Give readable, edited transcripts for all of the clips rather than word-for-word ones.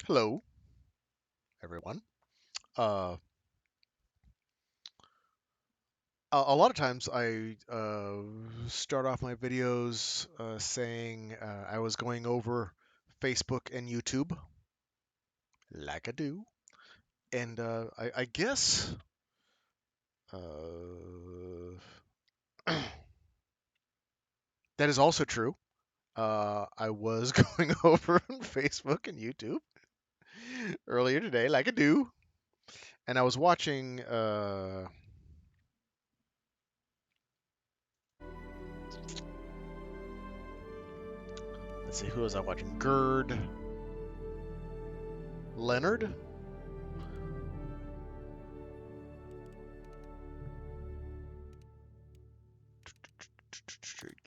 Hello, everyone. Uh, a lot of times I start off my videos saying I was going over Facebook and YouTube, like I do. And I guess that is also true. I was going over Facebook and YouTube earlier today, like I do. And I was watching, let's see, who was I watching? Gerd Leonhard?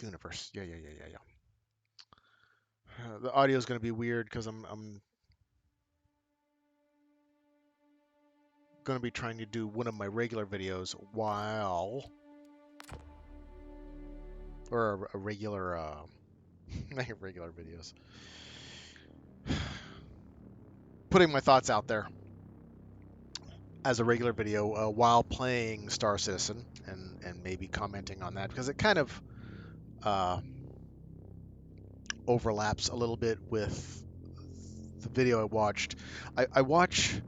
Universe. Yeah. The audio is going to be weird because I'm going to be trying to do one of my regular videos while, or a regular, not regular videos, putting my thoughts out there as a regular video while playing Star Citizen and maybe commenting on that because it kind of uh, overlaps a little bit with the video I watched. I watch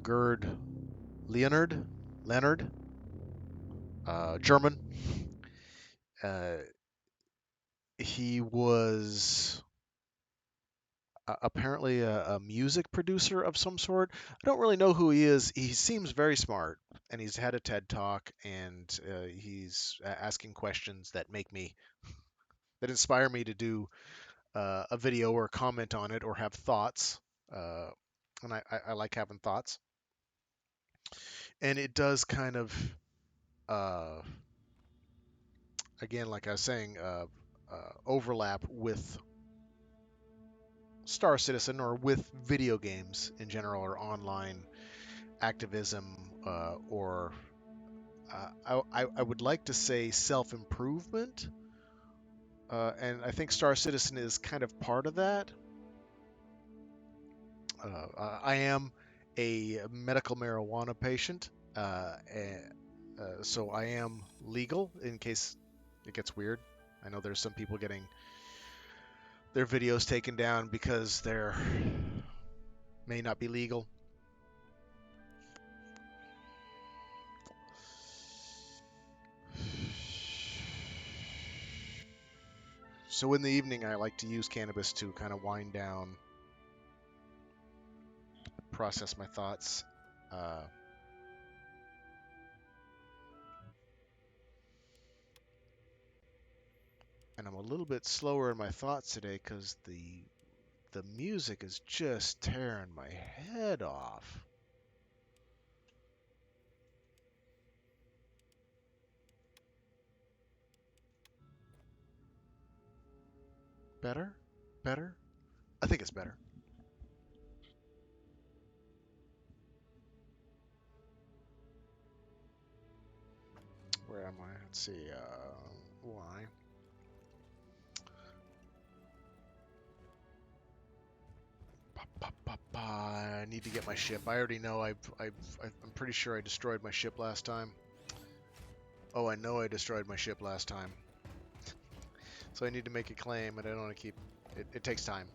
Gerd Leonhard, German. Uh, he was apparently a music producer of some sort. I don't really know who he is. He seems very smart, and he's had a TED talk, and he's asking questions that inspire me to do a video or comment on it or have thoughts. Uh, and I like having thoughts, and it does kind of uh, again, like I was saying, overlap with Star Citizen or with video games in general or online activism or I would like to say self improvement. And I think Star Citizen is kind of part of that. I am a medical marijuana patient, so I am legal in case it gets weird. I know there's some people getting their videos taken down because they're may not be legal. So in the evening, I like to use cannabis to kind of wind down, process my thoughts. Uh, and I'm a little bit slower in my thoughts today because the music is just tearing my head off. Better? Better? I think it's better. Where am I? Let's see. Why? I need to get my ship. I already know I'm pretty sure I destroyed my ship last time. Oh, I know I destroyed my ship last time. So I need to make a claim, and I don't want to keep... It takes time.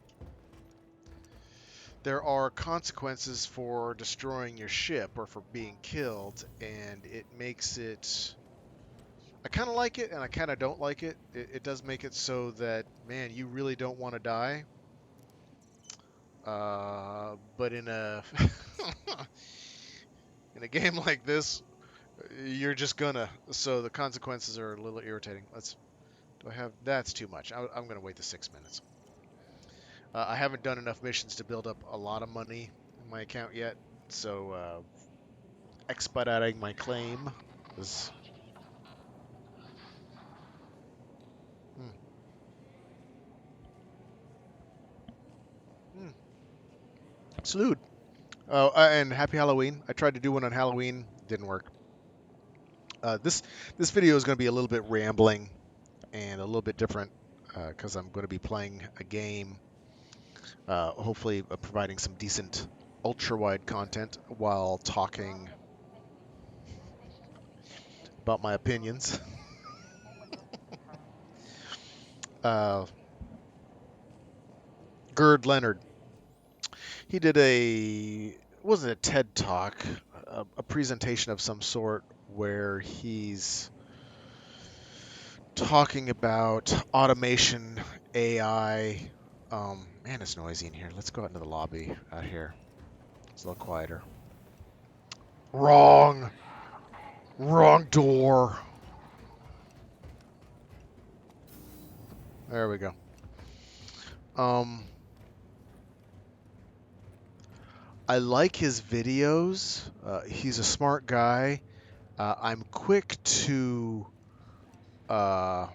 There are consequences for destroying your ship or for being killed, and it makes it... I kind of like it, and I kind of don't like it. It does make it so that, man, you really don't want to die. But in a... in a game like this, you're just gonna. So the consequences are a little irritating. Do I have... That's too much. I'm gonna wait the 6 minutes. I haven't done enough missions to build up a lot of money in my account yet, so expediting my claim is... Hmm. Hmm. Salute. Oh, and happy Halloween. I tried to do one on Halloween, didn't work. This video is going to be a little bit rambling and a little bit different because I'm going to be playing a game hopefully providing some decent ultra-wide content while talking about my opinions. Uh, Gerd Leonhard, he did a wasn't a TED talk, a presentation of some sort where he's talking about automation, AI. Man, it's noisy in here. Let's go out into the lobby out here. It's a little quieter. Wrong, wrong door. There we go. Um, I like his videos. He's a smart guy. I'm quick to I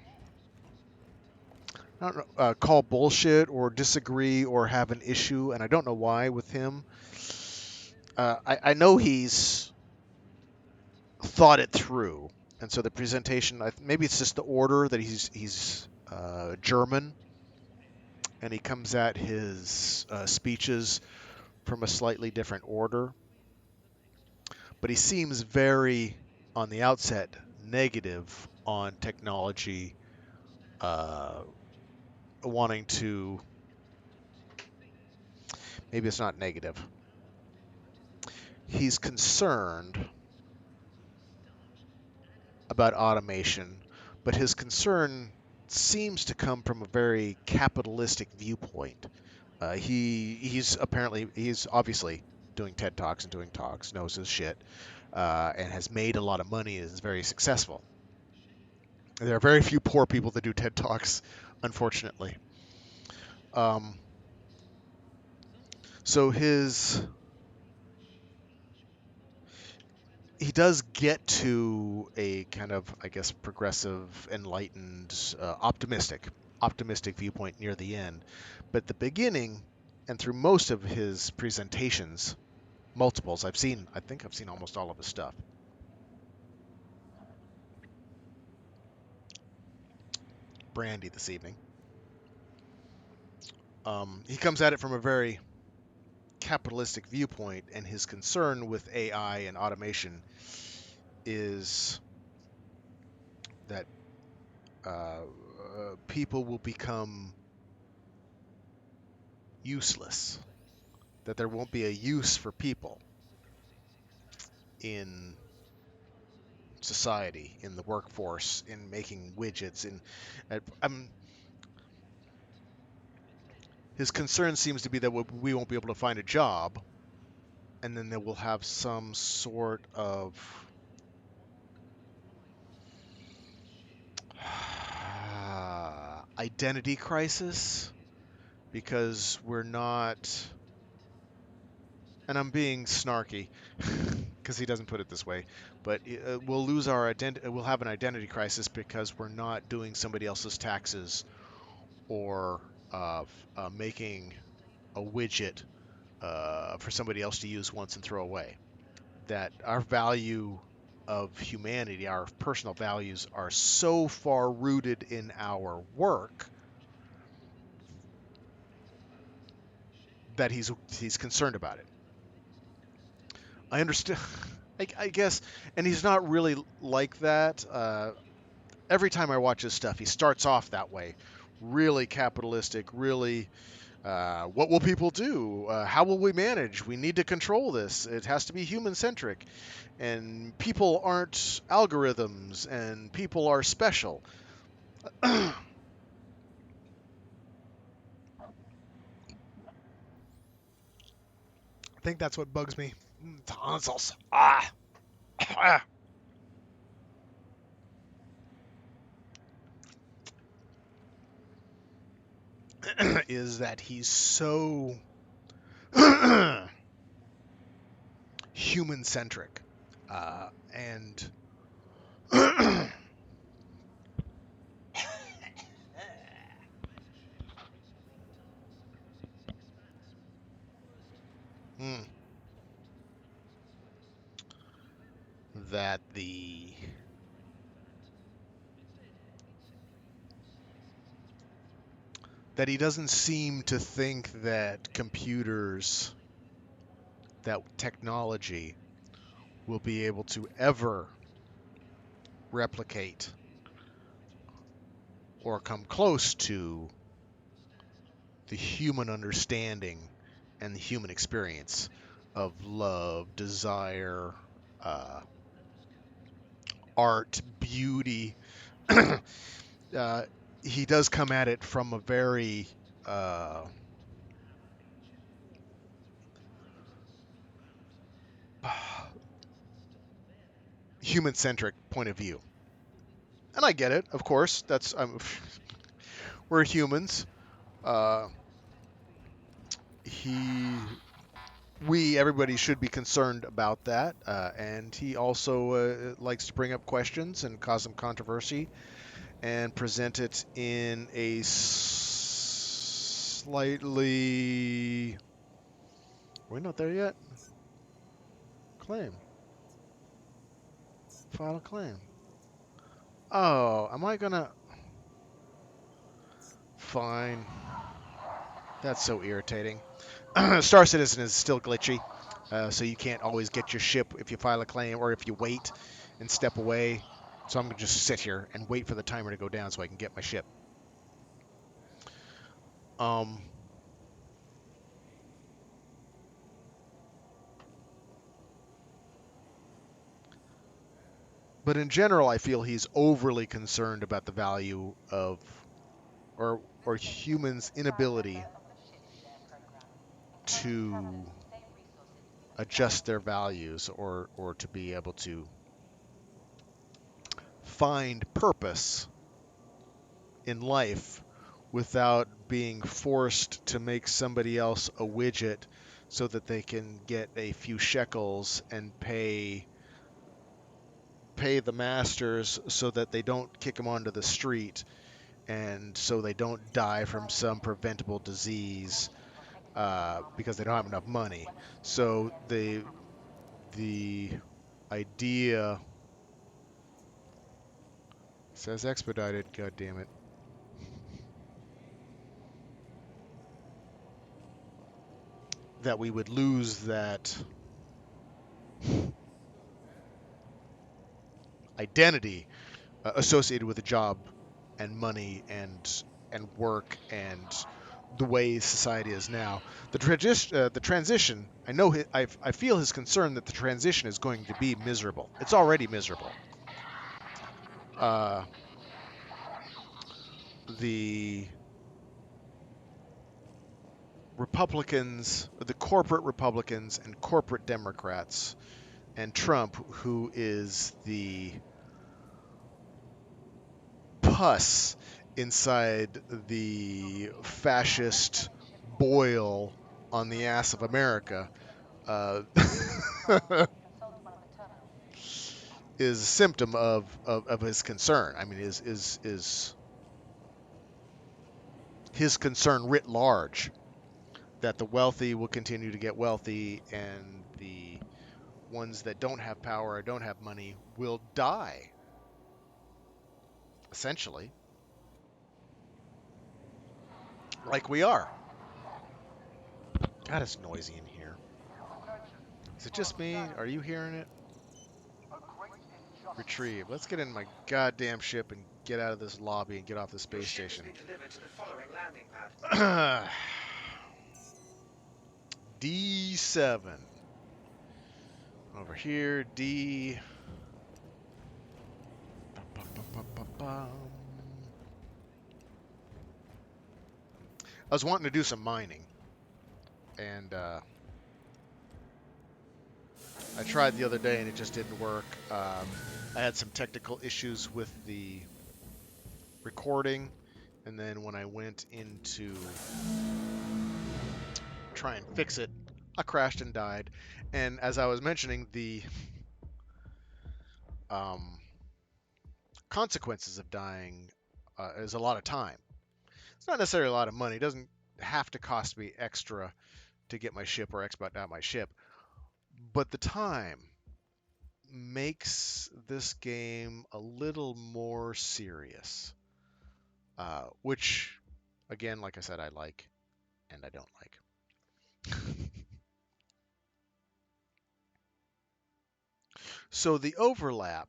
don't know, call bullshit or disagree or have an issue, and I don't know why with him. I know he's thought it through, and so the presentation, maybe it's just the order that he's German, and he comes at his speeches from a slightly different order, but he seems very, on the outset, negative on technology, uh, wanting to, maybe it's not negative. He's concerned about automation, but his concern seems to come from a very capitalistic viewpoint. He's obviously doing TED Talks and doing talks, knows his shit, and has made a lot of money and is very successful. There are very few poor people that do TED Talks, unfortunately. Um, so he does get to a kind of, I guess, progressive, enlightened, optimistic viewpoint near the end. But the beginning and through most of his presentations, multiples, I think I've seen almost all of his stuff. Brandy this evening. He comes at it from a very capitalistic viewpoint, and his concern with AI and automation is that people will become useless, that there won't be a use for people in society, in the workforce, in making widgets. His concern seems to be that we won't be able to find a job, and then that we'll have some sort of identity crisis because we're not, and I'm being snarky because he doesn't put it this way, but we'll lose our identity. We'll have an identity crisis because we're not doing somebody else's taxes or making a widget for somebody else to use once and throw away. That our value of humanity, our personal values, are so far rooted in our work that he's concerned about it. I understand. I guess, and he's not really like that. Every time I watch his stuff, he starts off that way, really capitalistic, really. What will people do? How will we manage? We need to control this. It has to be human centric. And people aren't algorithms, and people are special. I think that's what bugs me. Tonsils. Is that he's so human centric. And Hmm. that that he doesn't seem to think that computers, that technology, will be able to ever replicate or come close to the human understanding and the human experience of love, desire, uh, art, beauty. uh, he does come at it from a very uh, human-centric point of view, and I get it. Of course, that's we're humans. Uh, he, we, everybody should be concerned about that, and he also likes to bring up questions and cause some controversy and present it in a slightly. We're not there yet. Claim. File a claim. Oh, am I gonna? Fine. That's so irritating. Star Citizen is still glitchy, so you can't always get your ship if you file a claim or if you wait and step away. So I'm gonna just sit here and wait for the timer to go down so I can get my ship. Um, but in general, I feel he's overly concerned about the value of or humans' inability to adjust their values or to be able to find purpose in life without being forced to make somebody else a widget so that they can get a few shekels and pay the masters so that they don't kick them onto the street and so they don't die from some preventable disease because they don't have enough money. So the idea says expedited. God damn it! That we would lose that identity associated with a job and money and work and the way society is now. The transition. I know. I feel his concern that the transition is going to be miserable. It's already miserable. Uh, the Republicans, the corporate Republicans and corporate Democrats, and Trump, who is the pus inside the fascist boil on the ass of America, uh, is a symptom of his concern. I mean, is his concern writ large that the wealthy will continue to get wealthy and the ones that don't have power or don't have money will die, essentially, like we are. God, it's noisy in here. Is it just me? Are you hearing it? Retrieve. Let's get in my goddamn ship and get out of this lobby and get off the space station. D7. Over here, D. I was wanting to do some mining, and I tried the other day and it just didn't work. I had some technical issues with the recording, and then when I went into try and fix it, I crashed and died. And as I was mentioning, the um, consequences of dying is a lot of time. It's not necessarily a lot of money. It doesn't have to cost me extra to get my ship or export out my ship, but the time makes this game a little more serious, which Again, like I said, I like and I don't like. So the overlap,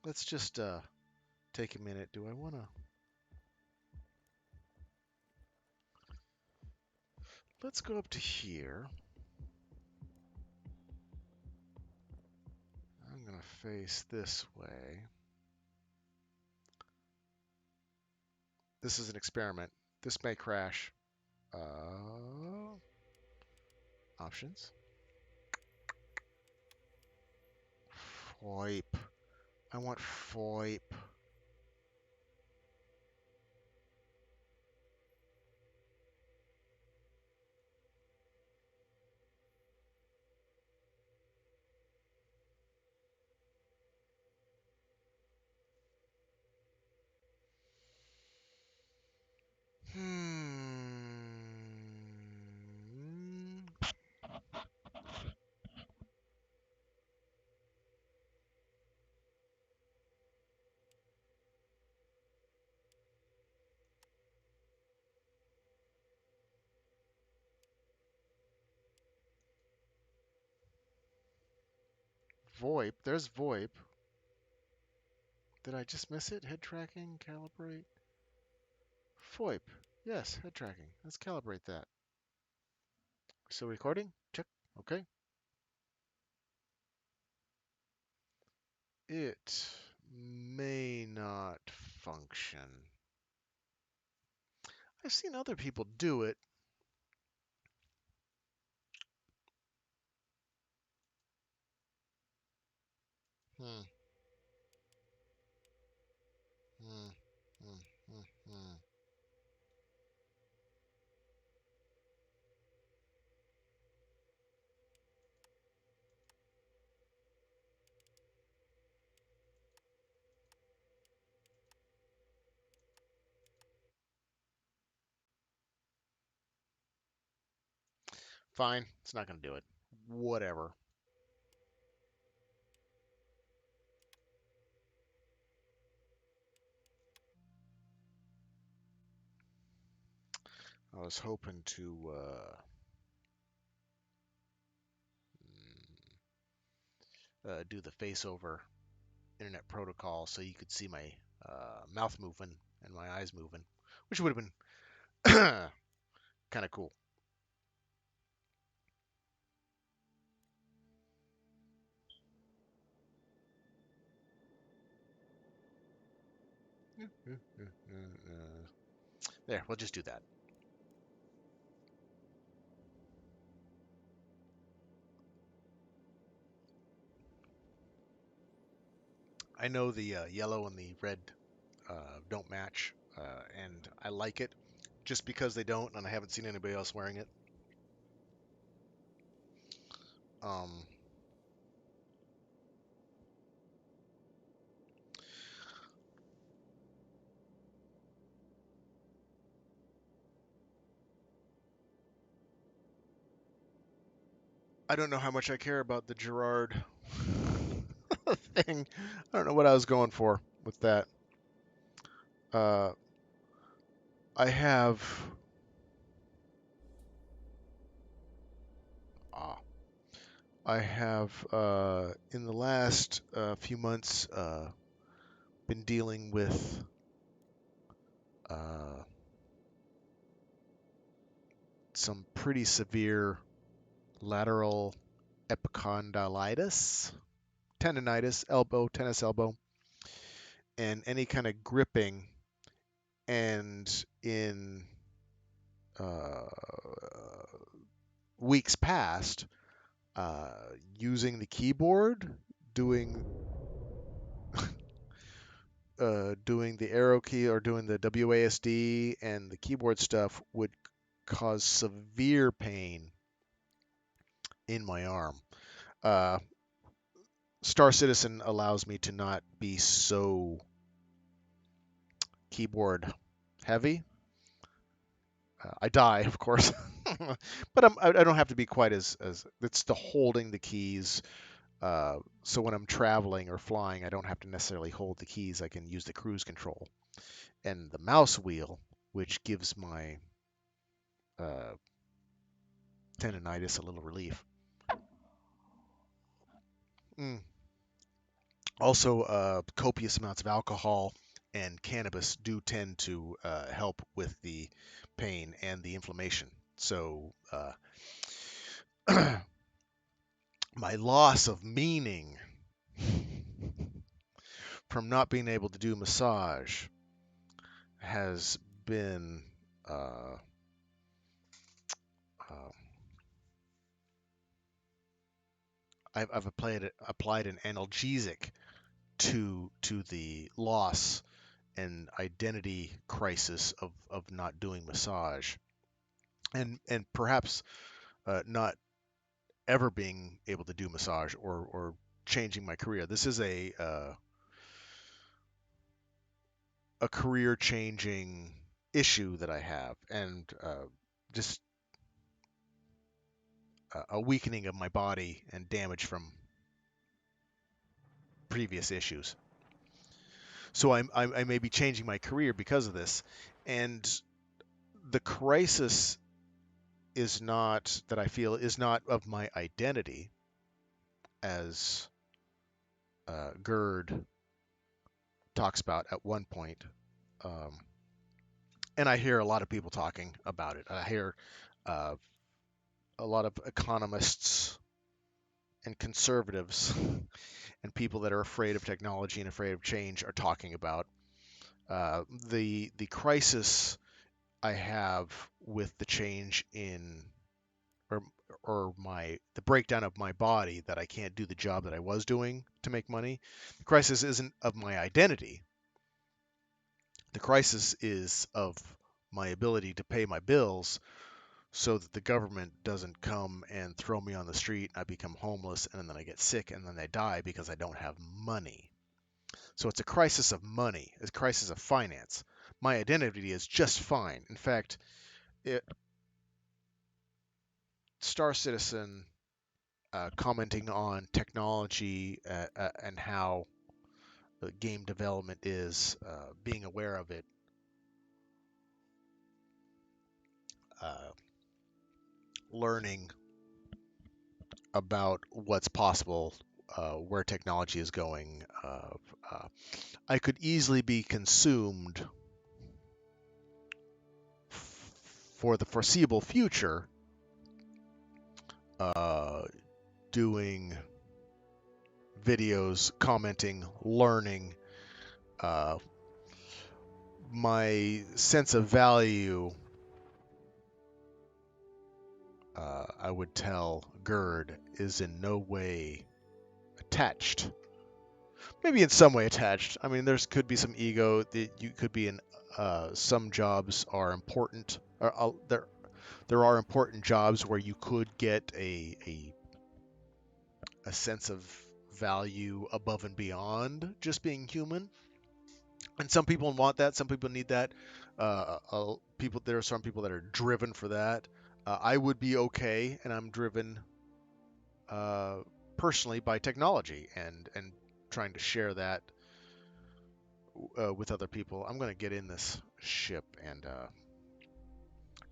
let's just take a minute. Do I want to? Let's go up to here. I'm going to face this way. This is an experiment. This may crash. Options. FOIP. I want FOIP. VoIP. There's VoIP. Did I just miss it? Head tracking, calibrate. FOIP. Yes, head tracking. Let's calibrate that. Still recording? Check. Okay. It may not function. I've seen other people do it. Hmm. Hmm. Hmm. Hmm. Hmm. Fine. It's not going to do it. Whatever. I was hoping to do the face over internet protocol so you could see my mouth moving and my eyes moving, which would have been kind of cool. There, we'll just do that. I know the yellow and the red don't match, and I like it just because they don't, and I haven't seen anybody else wearing it. Um, I don't know how much I care about the Gerard thing. I don't know what I was going for with that. Uh, I have. Ah, I have in the last few months been dealing with uh, some pretty severe lateral epicondylitis, tendonitis, elbow, tennis elbow, and any kind of gripping. And in uh, weeks past, uh, using the keyboard, doing doing the arrow key or doing the WASD and the keyboard stuff would cause severe pain in my arm. Uh, Star Citizen allows me to not be so keyboard heavy. I die, of course, but I don't have to be quite as. It's the holding the keys. So when I'm traveling or flying, I don't have to necessarily hold the keys. I can use the cruise control and the mouse wheel. which gives my uh, tendonitis a little relief. Mm. Also, copious amounts of alcohol and cannabis do tend to help with the pain and the inflammation. So, my loss of meaning from not being able to do massage has been uh, uh, I've applied an analgesic to the loss and identity crisis of not doing massage, and perhaps not ever being able to do massage or changing my career. This is a career changing issue that I have, and just a weakening of my body and damage from previous issues. So I may be changing my career because of this, and the crisis is not that I feel is not of my identity, as Gerd talks about at one point. Um, and I hear a lot of people talking about it. I hear uh, a lot of economists and conservatives and people that are afraid of technology and afraid of change are talking about the crisis I have with the change in or the breakdown of my body, that I can't do the job that I was doing to make money. The crisis isn't of my identity. The crisis is of my ability to pay my bills, so that the government doesn't come and throw me on the street. I become homeless, and then I get sick, and then I die because I don't have money. So it's a crisis of money, it's a crisis of finance. My identity is just fine. In fact, it, Star Citizen commenting on technology and how game development is, being aware of it, uh, learning about what's possible, where technology is going. I could easily be consumed for the foreseeable future uh, doing videos, commenting, learning. Uh, my sense of value, I would tell Gerd, is in no way attached. Maybe in some way attached. I mean, there's could be some ego that you could be in. Some jobs are important. There are important jobs where you could get a sense of value above and beyond just being human. And some people want that. Some people need that. There are some people that are driven for that. I would be okay, and I'm driven uh, personally by technology and trying to share that with other people. I'm going to get in this ship and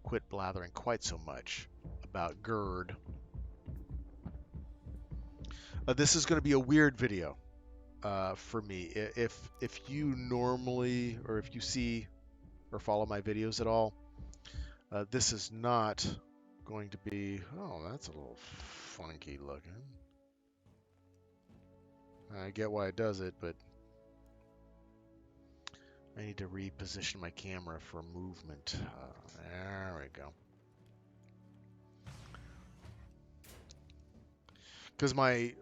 quit blathering quite so much about Gerd. This is going to be a weird video for me. If you normally, or if you see or follow my videos at all, this is not going to be. Oh, that's a little funky looking. I get why it does it, but I need to reposition my camera for movement. There we go. Because my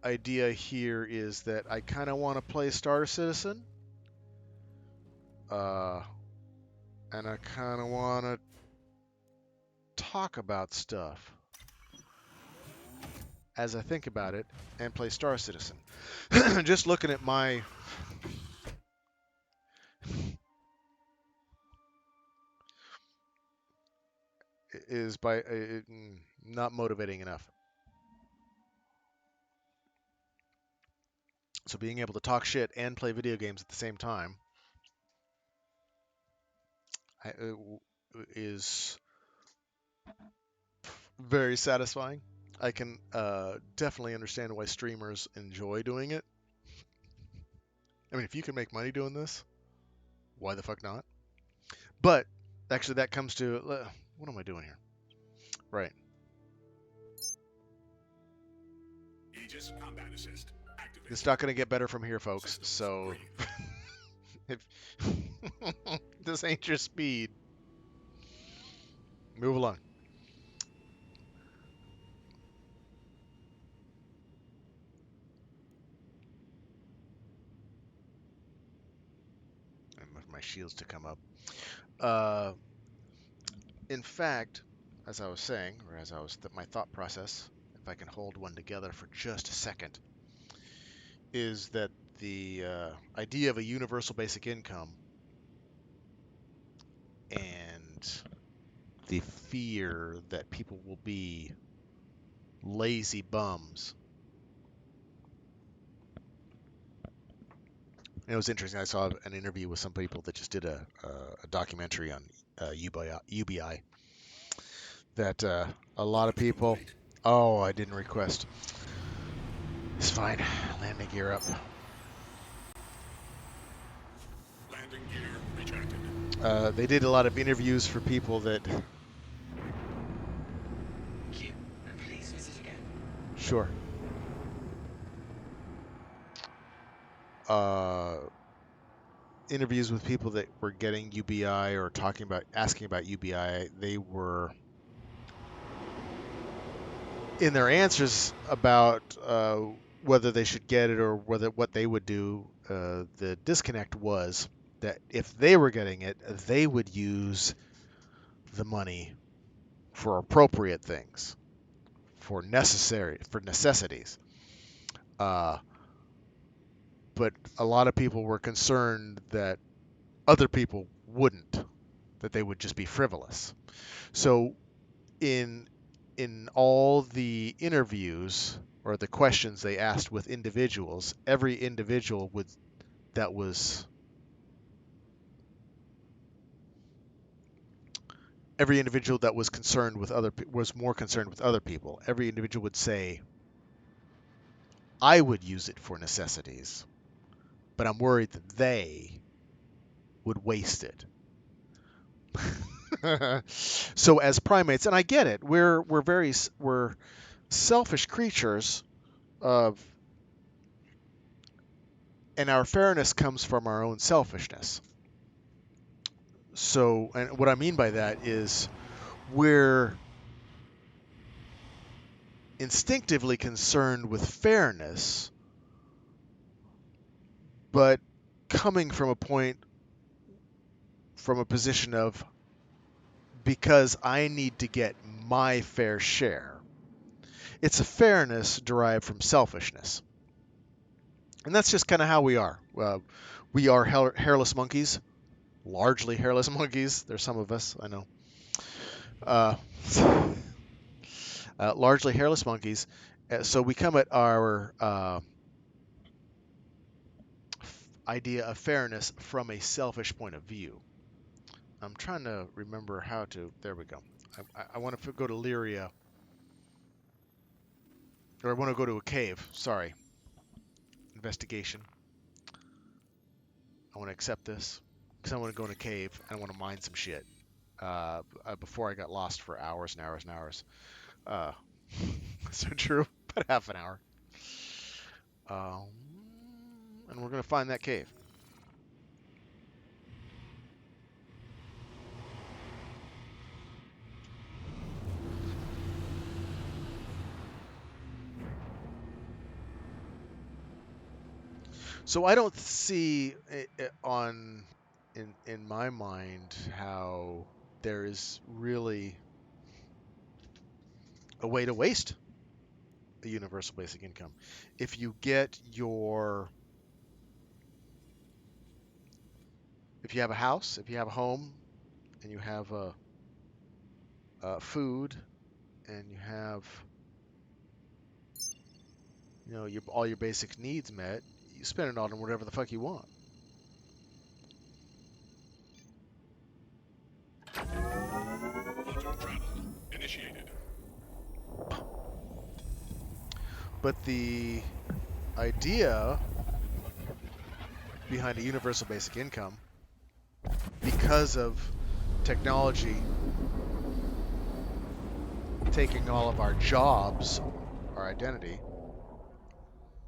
idea here is that I kind of want to play Star Citizen. And I kind of want to talk about stuff as I think about it and play Star Citizen. Just looking at my is by not motivating enough. So being able to talk shit and play video games at the same time is very satisfying. I can definitely understand why streamers enjoy doing it. I mean, if you can make money doing this, why the fuck not? But actually, that comes to what am I doing here? Right. Aegis combat assist activated. It's not going to get better from here, folks. So if this ain't your speed, move along. And my shields to come up. Uh, in fact, as I was saying, or as I was my thought process, if I can hold one together for just a second, is that the idea of a universal basic income and the fear that people will be lazy bums. And it was interesting. I saw an interview with some people that just did a documentary on UBI. That a lot of people. Oh, I didn't request. It's fine. Landing gear up. Landing gear retracted. They did a lot of interviews for people that. Q, please visit again. Sure. Interviews with people that were getting UBI or asking about UBI. They were in their answers about whether they should get it or what they would do. The disconnect was that if they were getting it, they would use the money for appropriate things, for necessities. Uh, but a lot of people were concerned that other people wouldn't, that they would just be frivolous. So in all the interviews or the questions they asked with individuals, every individual that was every individual that was concerned with was more concerned with other people. Every individual would say, "I would use it for necessities, but I'm worried that they would waste it." So as primates, and I get it, we're selfish creatures of, and our fairness comes from our own selfishness. So, and what I mean by that is we're instinctively concerned with fairness, but coming from a position of, because I need to get my fair share. It's a fairness derived from selfishness. And that's just kind of how we are. We are hairless monkeys, largely hairless monkeys. There's some of us, I know. Uh, largely hairless monkeys. So we come at our idea of fairness from a selfish point of view. I'm trying to remember how to. There we go. I want to go to Lyria, or I want to go to a cave. Sorry. Investigation. I want to accept this because I want to go in a cave and I want to mine some shit. Before I got lost for hours and hours and hours. Uh, so true, about half an hour. Um, and we're gonna find that cave. So I don't see in my mind how there is really a way to waste a universal basic income. If you get if you have a house, if you have a home, and you have food, and you have all your basic needs met, you spend it all on whatever the fuck you want. initiated. But the idea behind a universal basic income, because of technology taking all of our jobs, our identity,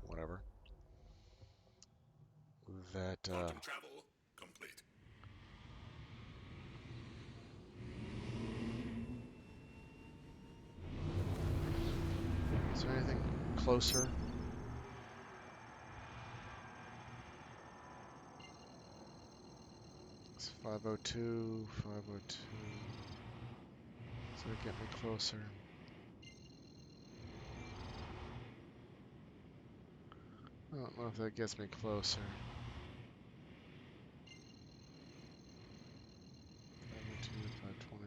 whatever, that Quantum travel complete. is there anything closer? It's 502, 502. Does that get me closer? I don't know if that gets me closer. 502, 520.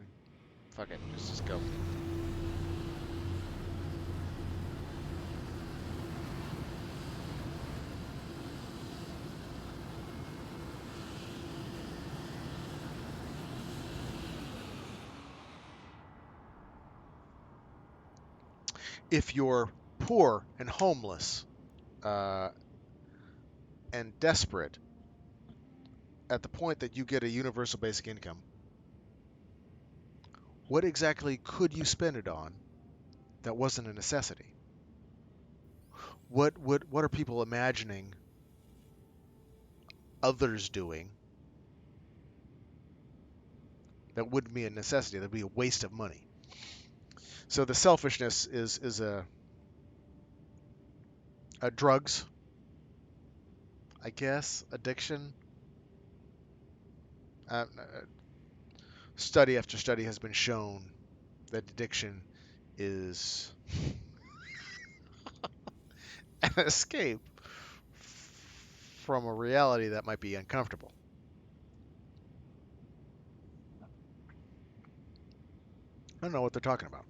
Fuck it, let's just go. If you're poor and homeless and desperate at the point that you get a universal basic income, what exactly could you spend it on that wasn't a necessity? What are people imagining others doing that wouldn't be a necessity? That'd be a waste of money. So the selfishness is a drugs, I guess, addiction. Study after study has been shown that addiction is an escape from a reality that might be uncomfortable. I don't know what they're talking about.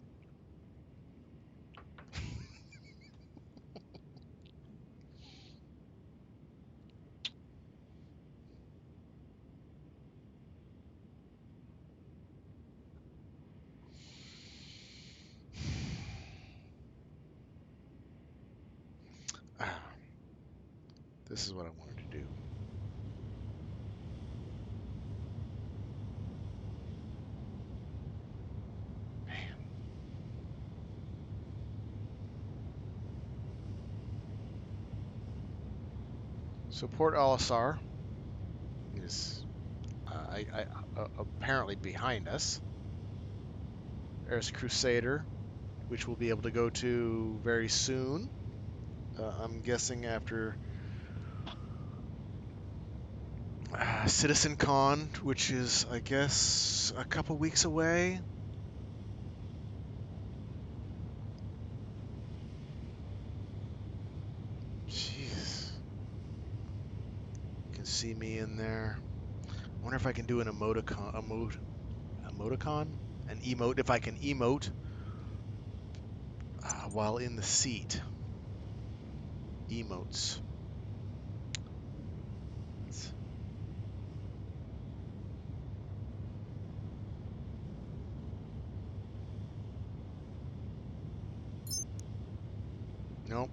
This is what I wanted to do. Man. So Port Olisar is apparently behind us. There's Crusader, which we'll be able to go to very soon. I'm guessing after Citizen Con, which is, I guess, a couple weeks away. Jeez. You can see me in there. I wonder if I can do an emoticon, an emote, if I can emote while in the seat. Emotes. Nope.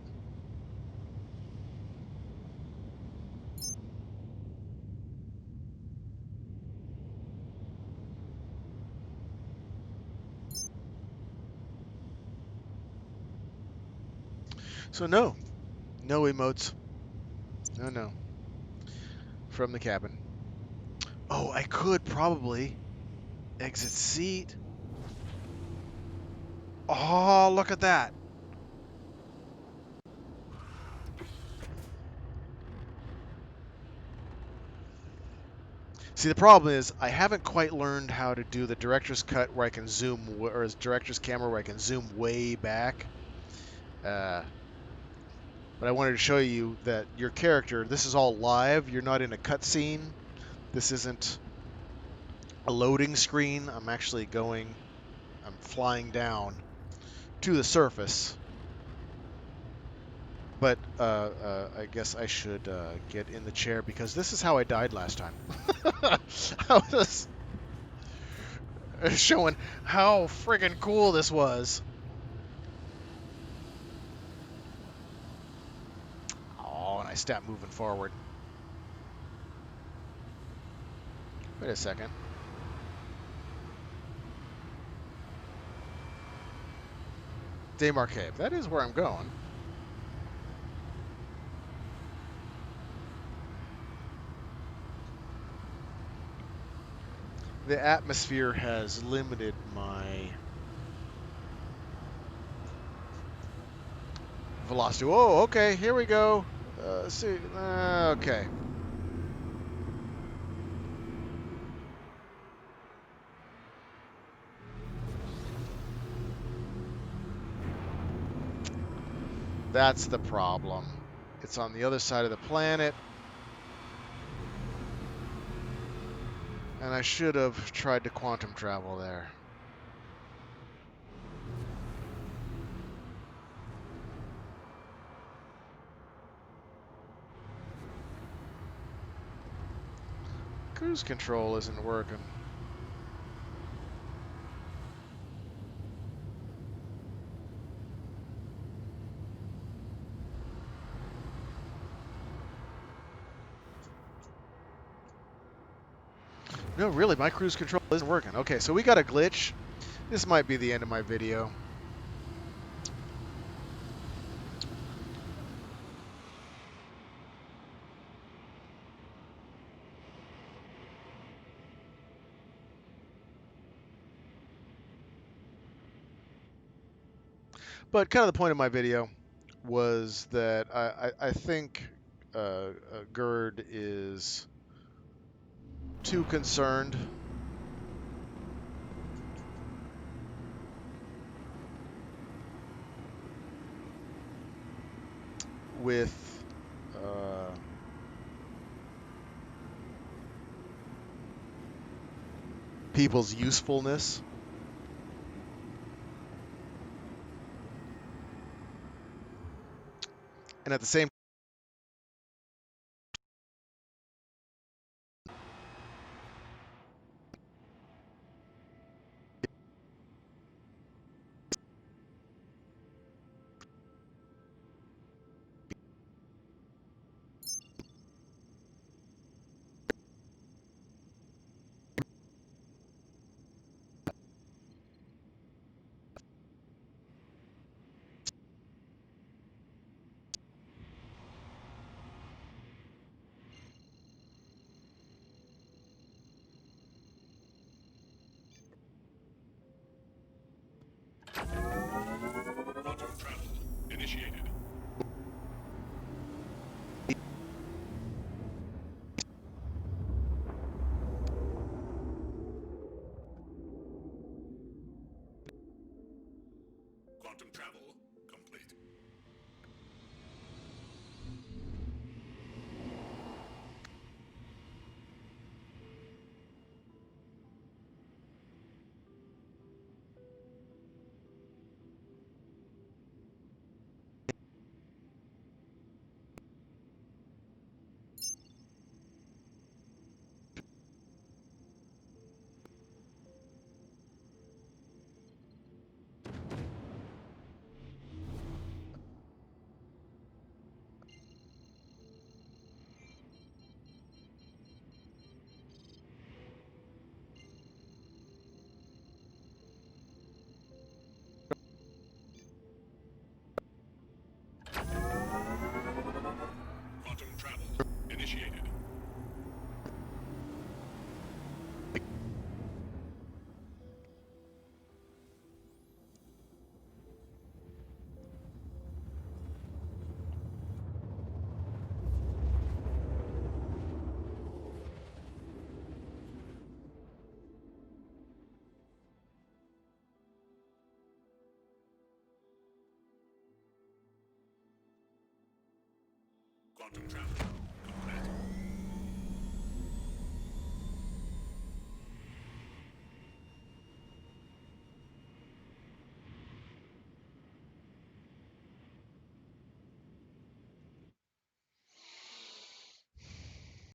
So no emotes. No. From the cabin. Oh, I could probably exit seat. Oh, look at that. See, the problem is I haven't quite learned how to do the director's cut where I can zoom, or director's camera where I can zoom way back. But I wanted to show you that your character, this is all live. You're not in a cutscene. This isn't a loading screen. I'm flying down to the surface. But I guess I should get in the chair because this is how I died last time. I was showing how friggin' cool this was. Oh, and I stopped moving forward. Wait a second. Demarcave. That is where I'm going. The atmosphere has limited my velocity. Oh, okay. Here we go. See. Okay. That's the problem. It's on the other side of the planet. And I should have tried to quantum travel there. Cruise control isn't working. No, really, my cruise control isn't working. Okay, so we got a glitch. This might be the end of my video. But kind of the point of my video was that I think Gerd is too concerned with people's usefulness. And at the same Quantum travel initiated. Quantum travel complete. Quantum travel initiated. Quantum travel